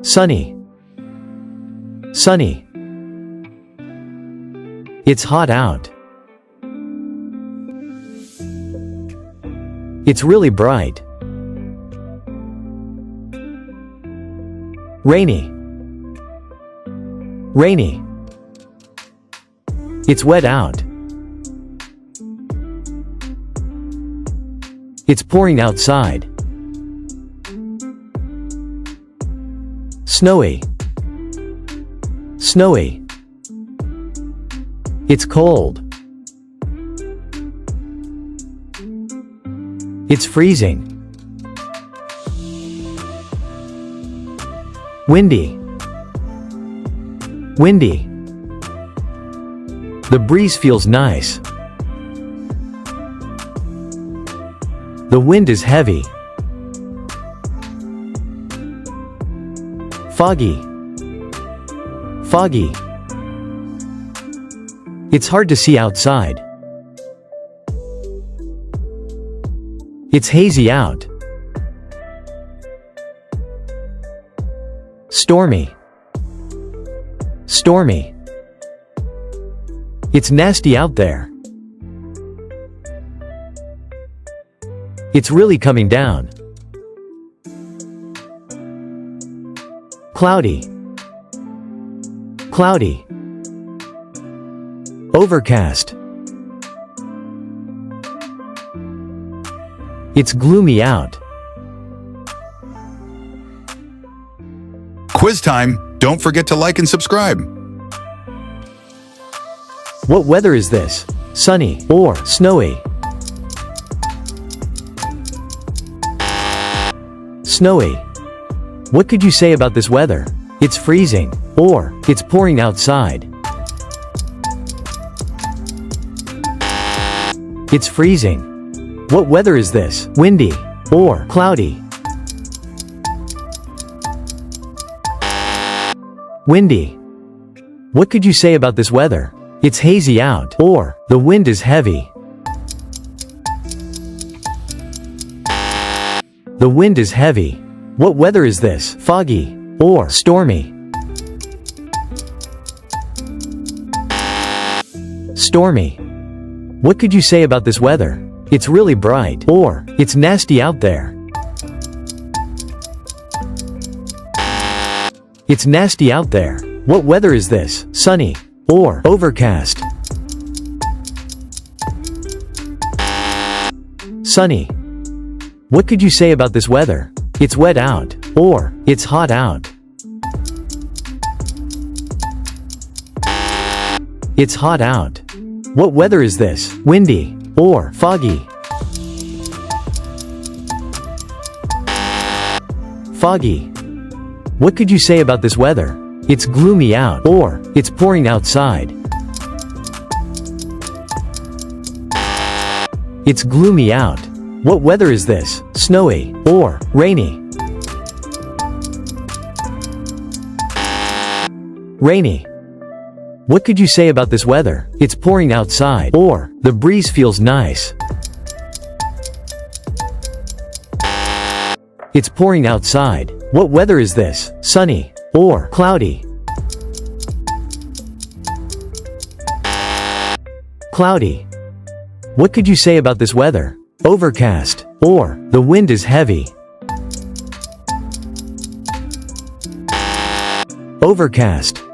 Sunny. Sunny. It's hot out. It's really bright. Rainy. Rainy. It's wet out. It's pouring outside. Snowy. Snowy. It's cold. It's freezing. Windy. Windy. The breeze feels nice. The wind is heavy. Foggy. Foggy. It's hard to see outside. It's hazy out. Stormy. Stormy. It's nasty out there. It's really coming down. Cloudy. Cloudy. Overcast. It's gloomy out. Quiz time! Don't forget to like and subscribe. What weather is this? Sunny or snowy? Snowy. What could you say about this weather? It's freezing or it's pouring outside. It's freezing. What weather is this? Windy or cloudy? Windy. What could you say about this weather? It's hazy out or the wind is heavy. The wind is heavy. What weather is this? Foggy or stormy? Stormy. What could you say about this weather? It's really bright or it's nasty out there. It's nasty out there. What weather is this? Sunny or overcast? Sunny. What could you say about this weather? It's wet out or it's hot out. It's hot out. What weather is this? Windy or foggy? Foggy. What could you say about this weather? It's gloomy out or it's pouring outside. It's gloomy out. What weather is this? Snowy or rainy? Rainy. What could you say about this weather? It's pouring outside or the breeze feels nice. It's pouring outside. What weather is this? Sunny or cloudy? Cloudy. What could you say about this weather? Overcast or the wind is heavy? Overcast.